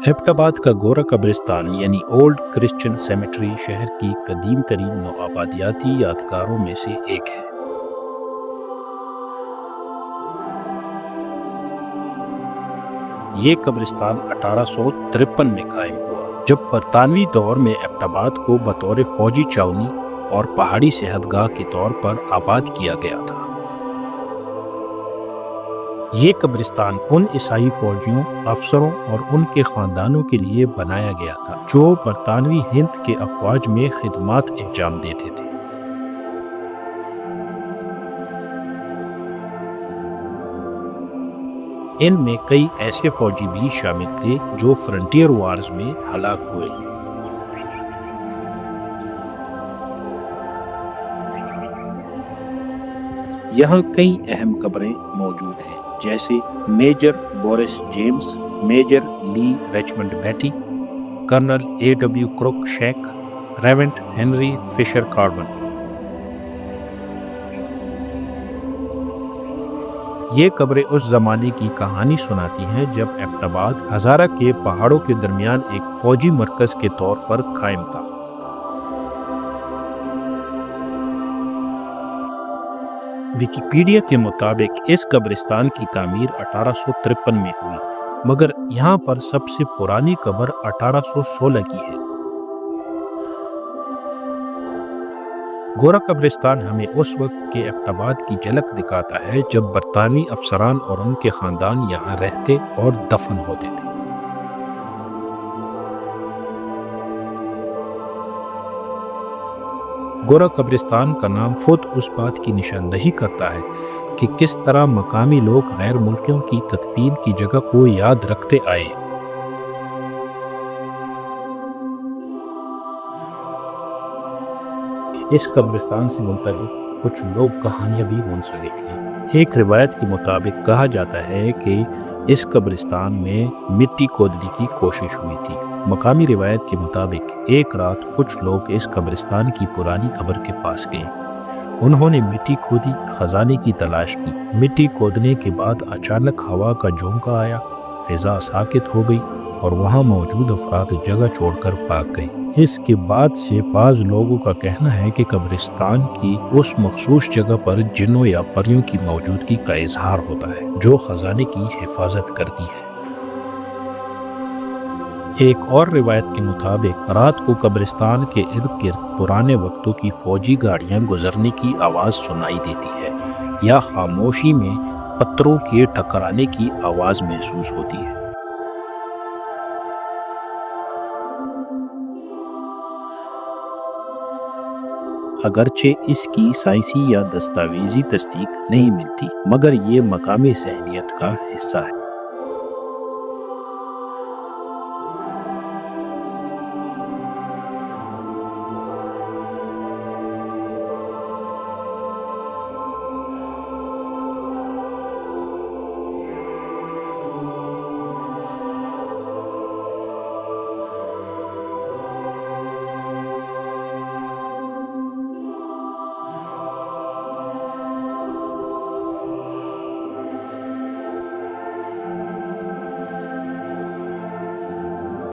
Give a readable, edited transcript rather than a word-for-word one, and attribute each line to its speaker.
Speaker 1: Abbott آباد کا گورا قبرستان یعنی اولڈ کرسچن سیمیٹری شہر کی قدیم ترین نوآبادیاتی یادگاروں میں سے ایک ہے۔ یہ قبرستان 1853 میں قائم ہوا جب برطانوی دور میں ایبٹ آباد کو بطور فوجی چھاؤنی اور پہاڑی صحت گاہ کے طور پر آباد کیا گیا تھا۔ یہ قبرستان ان عیسائی فوجیوں، افسروں اور ان کے خاندانوں کے لیے بنایا گیا تھا جو برطانوی ہند کے افواج میں خدمات انجام دیتے تھے۔ ان میں کئی ایسے فوجی بھی شامل تھے جو فرنٹیئر وارز میں ہلاک ہوئے۔ یہاں کئی اہم قبریں موجود ہیں جیسے major Boris James, major Lee Richmond Beatty, colonel A.W. Cruickshank, reverend Henry Fisher Carbon. یہ قبریں اس زمانے کی کہانی سناتی ہیں جب ایبٹ آباد ہزارہ کے پہاڑوں کے درمیان ایک فوجی مرکز کے طور پر قائم تھا۔ ویکیپیڈیا کے مطابق اس قبرستان کی تعمیر 1853 میں ہوئی، مگر یہاں پر سب سے پرانی قبر 1816 کی ہے۔ گورا قبرستان ہمیں اس وقت کے ایبٹ آباد کی جھلک دکھاتا ہے جب برطانوی افسران اور ان کے خاندان یہاں رہتے اور دفن ہوتے تھے۔ گورا قبرستان کا نام خود اس بات کی نشاندہی کرتا ہے کہ کس طرح مقامی لوگ غیر ملکیوں کی تدفین کی جگہ کو یاد رکھتے آئے۔ اس قبرستان سے متعلق کچھ لوگ کہانیاں بھی منسلک ہیں۔ ایک روایت کے مطابق کہا جاتا ہے کہ اس قبرستان میں مٹی کھودنے کی کوشش ہوئی تھی۔ مقامی روایت کے مطابق ایک رات کچھ لوگ اس قبرستان کی پرانی قبر کے پاس گئے۔ انہوں نے مٹی کھودی، خزانے کی تلاش کی۔ مٹی کھودنے کے بعد اچانک ہوا کا جھونکا آیا، فضا ساکت ہو گئی اور وہاں موجود افراد جگہ چھوڑ کر بھاگ گئے۔ اس کے بعد سے بعض لوگوں کا کہنا ہے کہ قبرستان کی اس مخصوص جگہ پر جنوں یا پریوں کی موجودگی کا اظہار ہوتا ہے جو خزانے کی حفاظت کرتی ہے۔ ایک اور روایت کے مطابق رات کو قبرستان کے ارد گرد پرانے وقتوں کی فوجی گاڑیاں گزرنے کی آواز سنائی دیتی ہے یا خاموشی میں پتھروں کے ٹکرانے کی آواز محسوس ہوتی ہے۔ اگرچہ اس کی سائنسی یا دستاویزی تصدیق نہیں ملتی، مگر یہ مقامی ذہنیت کا حصہ ہے۔